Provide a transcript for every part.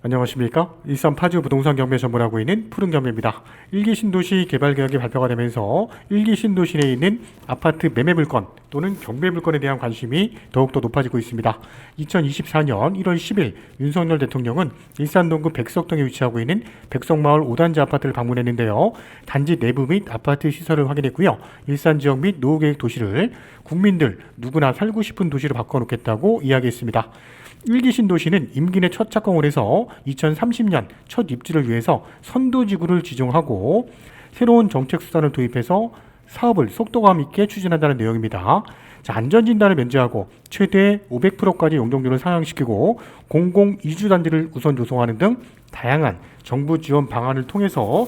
안녕하십니까? 일산 파주 부동산 경매 전문하고 있는 푸른경매입니다. 1기 신도시 개발계획이 발표가 되면서 1기 신도시 내에 있는 아파트 매매 물건 또는 경매 물건에 대한 관심이 더욱더 높아지고 있습니다. 2024년 1월 10일 윤석열 대통령은 일산 동구 백석동에 위치하고 있는 백석마을 5단지 아파트를 방문했는데요. 단지 내부 및 아파트 시설을 확인했고요. 일산 지역 및 노후계획 도시를 국민들 누구나 살고 싶은 도시로 바꿔놓겠다고 이야기했습니다. 1기 신도시는 임기 내 첫 착공을 해서 2030년 첫 입지를 위해서 선도지구를 지정하고 새로운 정책 수단을 도입해서 사업을 속도감 있게 추진한다는 내용입니다. 안전진단을 면제하고 최대 500%까지 용적률을 상향시키고 공공 이주단지를 우선 조성하는 등 다양한 정부 지원 방안을 통해서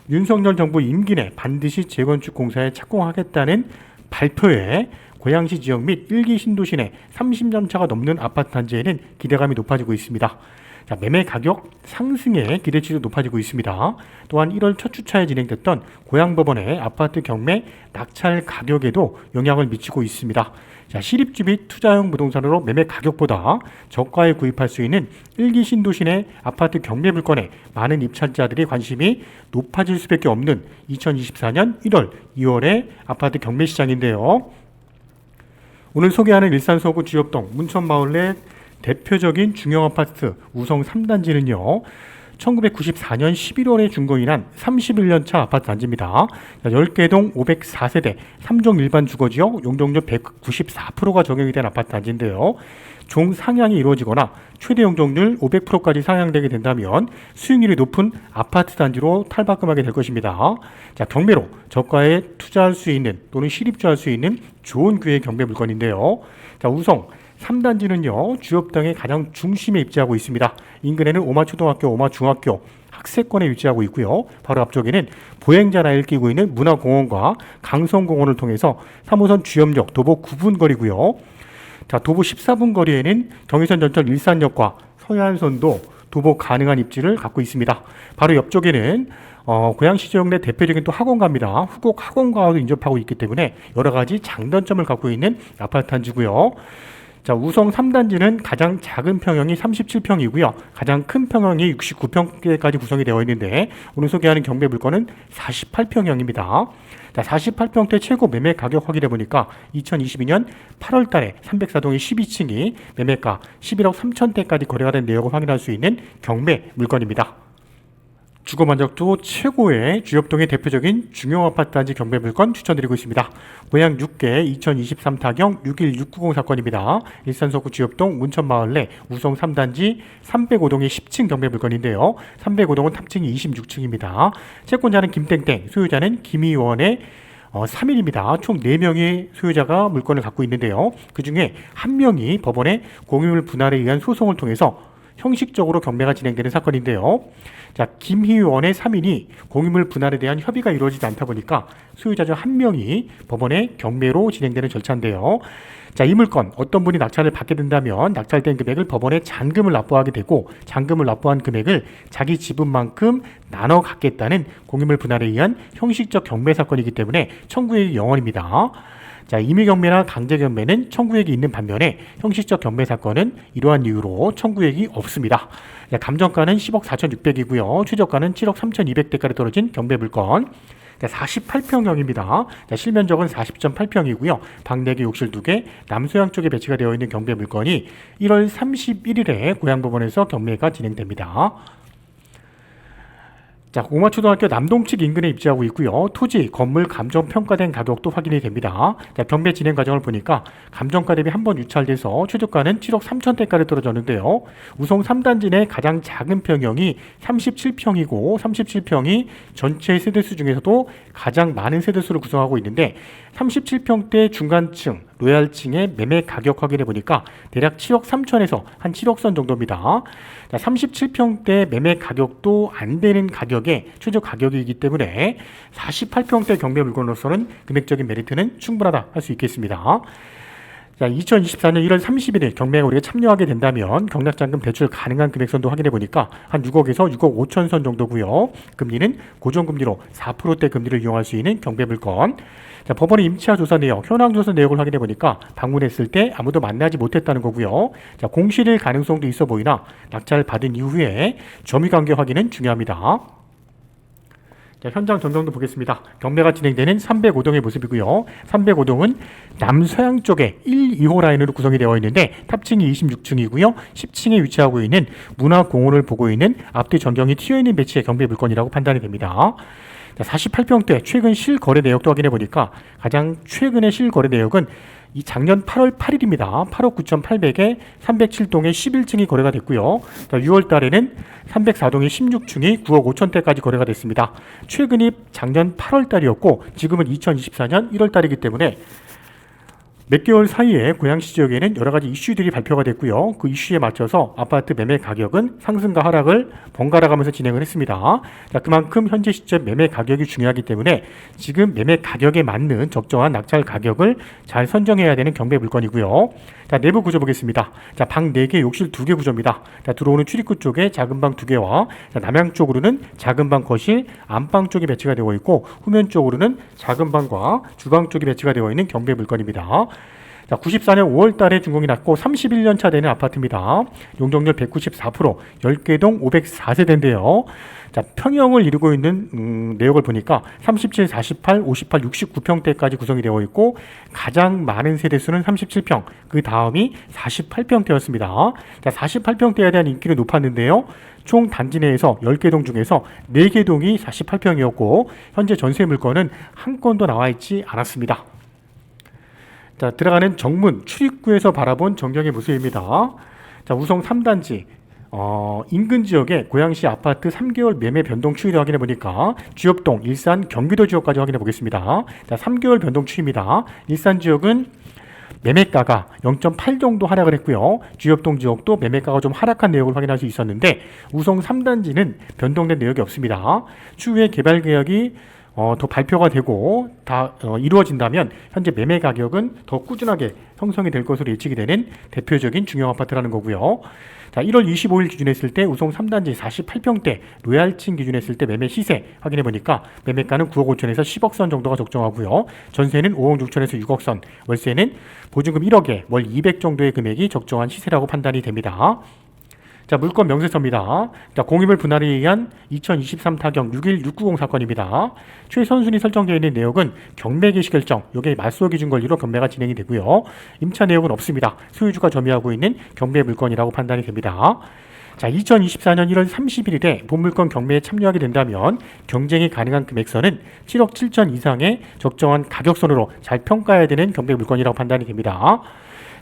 윤석열 정부 임기 내 반드시 재건축 공사에 착공하겠다는 발표에 고양시 지역 및 1기 신도시 내 30년 차가 넘는 아파트 단지에는 기대감이 높아지고 있습니다. 매매 가격 상승에 기대치도 높아지고 있습니다. 또한 1월 첫 주차에 진행됐던 고양법원의 아파트 경매 낙찰 가격에도 영향을 미치고 있습니다. 시립지 및 투자형 부동산으로 매매 가격보다 저가에 구입할 수 있는 1기 신도시 내 아파트 경매 물건에 많은 입찰자들의 관심이 높아질 수밖에 없는 2024년 1월, 2월의 아파트 경매 시장인데요. 오늘 소개하는 일산 서구 주엽동 문천마을 내 대표적인 중형 아파트 우성 3단지는요. 1994년 11월에 준공이란 31년차 아파트 단지입니다. 10개 동 504세대 3종 일반 주거지역 용적률 194%가 적용이 된 아파트 단지인데요. 종 상향이 이루어지거나 최대 용적률 500%까지 상향되게 된다면 수익률이 높은 아파트 단지로 탈바꿈하게 될 것입니다. 경매로 저가에 투자할 수 있는 또는 실입주할 수 있는 좋은 규의 경매 물건인데요. 우성 3단지는요, 주엽동의 가장 중심에 입지하고 있습니다. 인근에는 오마초등학교, 오마중학교, 학세권에 위치하고 있고요. 바로 앞쪽에는 보행자 라인을 끼고 있는 문화공원과 강성공원을 통해서 3호선 주엽역 도보 9분 거리고요. 도보 14분 거리에는 경의선 전철 일산역과 서해안선도 도보 가능한 입지를 갖고 있습니다. 바로 옆쪽에는 고양시 지역 내 대표적인 또 학원가입니다. 후곡 학원가와도 인접하고 있기 때문에 여러 가지 장단점을 갖고 있는 아파트 단지고요. 우성 3단지는 가장 작은 평형이 37평이고요. 가장 큰 평형이 69평대까지 구성이 되어 있는데 오늘 소개하는 경매 물건은 48평형입니다. 48평대 최고 매매 가격 확인해 보니까 2022년 8월 달에 304동의 12층이 매매가 11억 3천대까지 거래가 된 내역을 확인할 수 있는 경매 물건입니다. 주거 만족도 최고의 주엽동의 대표적인 중형 아파트 단지 경매 물건 추천드리고 있습니다. 고양 6개 2023 타경 61690 사건입니다. 일산 서구 주엽동 문천마을 내 우성 3단지 305동의 10층 경매 물건인데요. 305동은 탑층이 26층입니다. 채권자는 김땡땡, 소유자는 김희원의 3인입니다. 총 4명의 소유자가 물건을 갖고 있는데요. 그 중에 1명이 법원의 공유물 분할에 의한 소송을 통해서 형식적으로 경매가 진행되는 사건인데요. 김희원의 3인이 공유물 분할에 대한 협의가 이루어지지 않다 보니까 소유자 중 1명이 법원의 경매로 진행되는 절차인데요. 이 물건 어떤 분이 낙찰을 받게 된다면 낙찰된 금액을 법원에 잔금을 납부하게 되고 잔금을 납부한 금액을 자기 지분만큼 나눠 갖겠다는 공유물 분할에 의한 형식적 경매 사건이기 때문에 청구액이 0원입니다. 임의경매나 강제경매는 청구액이 있는 반면에 형식적 경매 사건은 이러한 이유로 청구액이 없습니다. 감정가는 10억 4,600이고요. 최저가는 7억 3,200대까지 떨어진 경매 물건. 48평형입니다. 실면적은 40.8평이고요. 방 4개, 욕실 2개, 남서양 쪽에 배치가 되어 있는 경매 물건이 1월 31일에 고양법원에서 경매가 진행됩니다. 오마초등학교 남동측 인근에 입지하고 있고요. 토지, 건물 감정 평가된 가격도 확인이 됩니다. 경매 진행 과정을 보니까 감정가 대비 한 번 유찰돼서 최저가는 7억 3천대까지 떨어졌는데요. 우성 3단지 내 가장 작은 평형이 37평이고 37평이 전체 세대수 중에서도 가장 많은 세대수를 구성하고 있는데 37평대 중간층, 로얄층의 매매 가격 확인해 보니까 대략 7억 3천에서 한 7억 선 정도입니다. 37평대 매매 가격도 안 되는 가격의 최저 가격이기 때문에 48평대 경매 물건으로서는 금액적인 메리트는 충분하다 할 수 있겠습니다. 자, 2024년 1월 30일에 경매에 우리가 참여하게 된다면 경락잔금 대출 가능한 금액선도 확인해 보니까 한 6억에서 6억 5천 선 정도고요. 금리는 고정금리로 4%대 금리를 이용할 수 있는 경매물건. 자, 법원의 임차 조사 내역, 현황 조사 내역을 확인해 보니까 방문했을 때 아무도 만나지 못했다는 거고요. 자, 공실일 가능성도 있어 보이나 낙찰 받은 이후에 점유관계 확인은 중요합니다. 자, 현장 전경도 보겠습니다. 경매가 진행되는 305동의 모습이고요. 305동은 남서양 쪽에 1, 2호 라인으로 구성이 되어 있는데 탑층이 26층이고요. 10층에 위치하고 있는 문화공원을 보고 있는 앞뒤 전경이 튀어있는 배치의 경매 물건이라고 판단이 됩니다. 48평대 최근 실거래 내역도 확인해 보니까 가장 최근의 실거래 내역은 이 작년 8월 8일입니다. 8억 9,800에 307동에 11층이 거래가 됐고요. 6월 달에는 304동의 16층이 9억 5천대까지 거래가 됐습니다. 최근이 작년 8월 달이었고 지금은 2024년 1월 달이기 때문에 몇 개월 사이에 고양시 지역에는 여러 가지 이슈들이 발표가 됐고요. 그 이슈에 맞춰서 아파트 매매 가격은 상승과 하락을 번갈아 가면서 진행을 했습니다. 자, 그만큼 현재 시점 매매 가격이 중요하기 때문에 지금 매매 가격에 맞는 적정한 낙찰 가격을 잘 선정해야 되는 경매 물건이고요. 자, 내부 구조 보겠습니다. 자, 방 4개, 욕실 2개 구조입니다. 자, 들어오는 출입구 쪽에 작은 방 2개와 자, 남향 쪽으로는 작은 방 거실, 안방 쪽이 배치가 되어 있고 후면 쪽으로는 작은 방과 주방 쪽이 배치가 되어 있는 경매 물건입니다. 자, 94년 5월 달에 준공이 났고 31년 차 되는 아파트입니다. 용적률 194%, 10개 동 504세대인데요. 자, 평형을 이루고 있는 내역을 보니까 37, 48, 58, 69평대까지 구성이 되어 있고 가장 많은 세대수는 37평, 그 다음이 48평대였습니다. 자, 48평대에 대한 인기는 높았는데요. 총 단지 내에서 10개 동 중에서 4개 동이 48평이었고 현재 전세 물건은 한 건도 나와 있지 않았습니다. 자, 들어가는 정문 출입구에서 바라본 전경의 모습입니다. 자, 우성 3단지 인근 지역에 고양시 아파트 3개월 매매 변동 추이를 확인해 보니까 주엽동, 일산, 경기도 지역까지 확인해 보겠습니다. 자, 3개월 변동 추이입니다. 일산 지역은 매매가가 0.8 정도 하락을 했고요. 주엽동 지역도 매매가가 좀 하락한 내역을 확인할 수 있었는데 우성 3단지는 변동된 내역이 없습니다. 추후에 개발 계약이 더 발표가 되고 다 이루어진다면 현재 매매 가격은 더 꾸준하게 형성이 될 것으로 예측이 되는 대표적인 중형 아파트라는 거고요. 자, 1월 25일 기준했을 때 우성 3단지 48평대 로얄층 기준했을 때 매매 시세 확인해 보니까 매매가는 9억 5천에서 10억 선 정도가 적정하고요. 전세는 5억 6천에서 6억 선, 월세는 보증금 1억에 월 200 정도의 금액이 적정한 시세라고 판단이 됩니다. 자, 물건 명세서입니다. 자, 공유물 분할에 의한 2023 타경 61690 사건입니다. 최선순위 설정되어 있는 내역은 경매 개시 결정, 요게 맞소 기준 권리로 경매가 진행이 되고요. 임차 내역은 없습니다. 소유주가 점유하고 있는 경매 물건이라고 판단이 됩니다. 자, 2024년 1월 31일에 본물건 경매에 참여하게 된다면 경쟁이 가능한 금액선은 7억 7천 이상의 적정한 가격선으로 잘 평가해야 되는 경매 물건이라고 판단이 됩니다.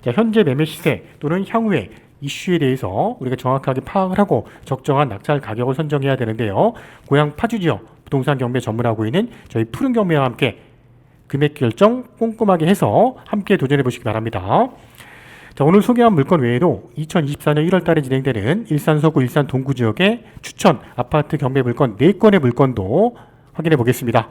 자, 현재 매매 시세 또는 향후에 이슈에 대해서 우리가 정확하게 파악을 하고 적정한 낙찰 가격을 선정해야 되는데요. 고양 파주 지역 부동산 경매 전문하고 있는 저희 푸른 경매와 함께 금액 결정 꼼꼼하게 해서 함께 도전해 보시기 바랍니다. 자, 오늘 소개한 물건 외에도 2024년 1월 달에 진행되는 일산 서구 일산 동구 지역의 추천 아파트 경매 물건 4건의 물건도 확인해 보겠습니다.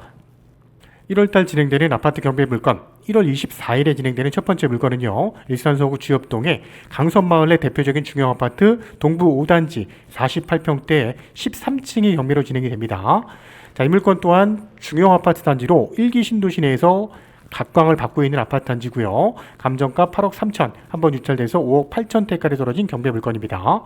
1월달 진행되는 아파트 경매 물건 1월 24일에 진행되는 첫 번째 물건은요. 일산 서구 주엽동의 강선마을의 대표적인 중형 아파트 동부 5단지 48평대 13층이 경매로 진행이 됩니다. 자, 이 물건 또한 중형 아파트 단지로 1기 신도시 내에서 각광을 받고 있는 아파트 단지고요. 감정가 8억 3천, 한번 유찰돼서 5억 8천대까지 떨어진 경매 물건입니다.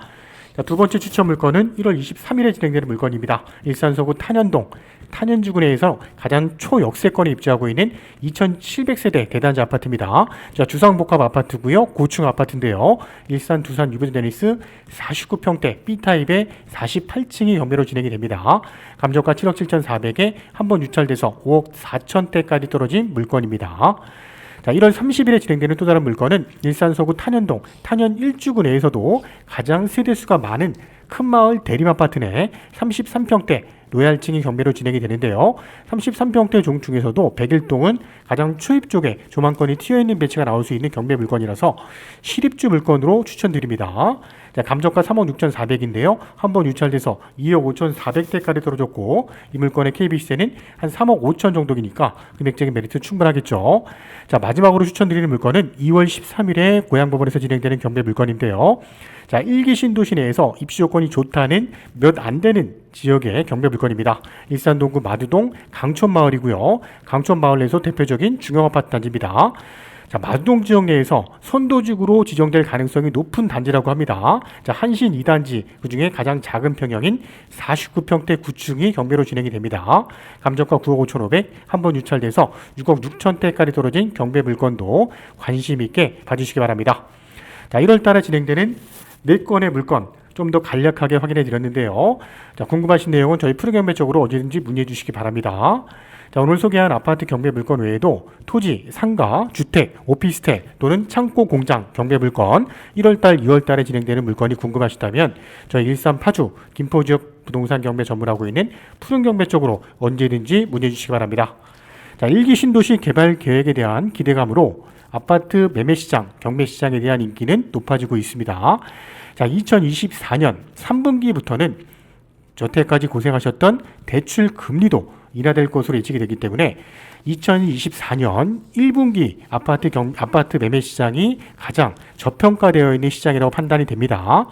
자, 두 번째 추천 물건은 1월 23일에 진행되는 물건입니다. 일산 서구 탄현동 탄현주구 내에서 가장 초역세권에 입주하고 있는 2700세대 대단지 아파트입니다. 자, 주상복합 아파트고요. 고층 아파트인데요. 일산 두산 유브데니스 49평대 B타입의 48층이 경매로 진행이 됩니다. 감정가 7억 7,400에 한번 유찰돼서 5억 4천대까지 떨어진 물건입니다. 자, 1월 30일에 진행되는 또 다른 물건은 일산 서구 탄현동 탄현 1주구 내에서도 가장 세대수가 많은 큰 마을 대림 아파트 내 33평대 로얄층이 경매로 진행이 되는데요. 33평대 종 중에서도 101동은 가장 초입 쪽에 조망권이 튀어있는 배치가 나올 수 있는 경매 물건이라서 실입주 물건으로 추천드립니다. 자, 감정가 3억 6,400인데요. 한번 유찰돼서 2억 5,400대까지 떨어졌고 이 물건의 KBC세는 한 3억 5천 정도이니까 금액적인 메리트 충분하겠죠. 자, 마지막으로 추천드리는 물건은 2월 13일에 고양법원에서 진행되는 경매 물건인데요. 자, 1기 신도시 내에서 입지 요건이 좋다는 몇 안 되는 지역의 경매 물건입니다. 일산 동구 마두동 강촌마을이고요. 강촌마을 내에서 대표적인 중형 아파트 단지입니다. 자, 마두동 지역 내에서 선도직으로 지정될 가능성이 높은 단지라고 합니다. 자, 한신 2단지, 그 중에 가장 작은 평형인 49평대 9층이 경매로 진행이 됩니다. 감정가 9억 5,500, 한번 유찰돼서 6억 6천대까지 떨어진 경매 물건도 관심 있게 봐주시기 바랍니다. 자, 1월 달에 진행되는 4건의 물건 좀 더 간략하게 확인해 드렸는데요. 자, 궁금하신 내용은 저희 푸른경매 쪽으로 언제든지 문의해 주시기 바랍니다. 자, 오늘 소개한 아파트 경매 물건 외에도 토지, 상가, 주택, 오피스텔 또는 창고, 공장 경매 물건 1월달, 2월달에 진행되는 물건이 궁금하시다면 저희 일산 파주, 김포 지역 부동산 경매 전문하고 있는 푸른경매 쪽으로 언제든지 문의해 주시기 바랍니다. 자, 1기 신도시 개발 계획에 대한 기대감으로 아파트 매매 시장, 경매 시장에 대한 인기는 높아지고 있습니다. 자, 2024년 3분기부터는 여태까지 고생하셨던 대출 금리도 인하될 것으로 예측이 되기 때문에 2024년 1분기 아파트 매매 시장이 가장 저평가되어 있는 시장이라고 판단이 됩니다.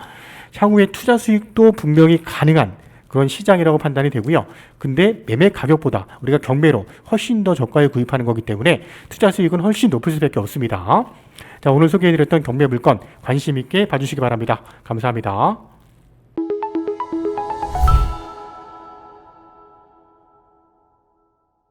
향후에 투자 수익도 분명히 가능한 그런 시장이라고 판단이 되고요. 근데 매매 가격보다 우리가 경매로 훨씬 더 저가에 구입하는 거기 때문에 투자 수익은 훨씬 높을 수밖에 없습니다. 자, 오늘 소개해드렸던 경매 물건 관심 있게 봐주시기 바랍니다. 감사합니다.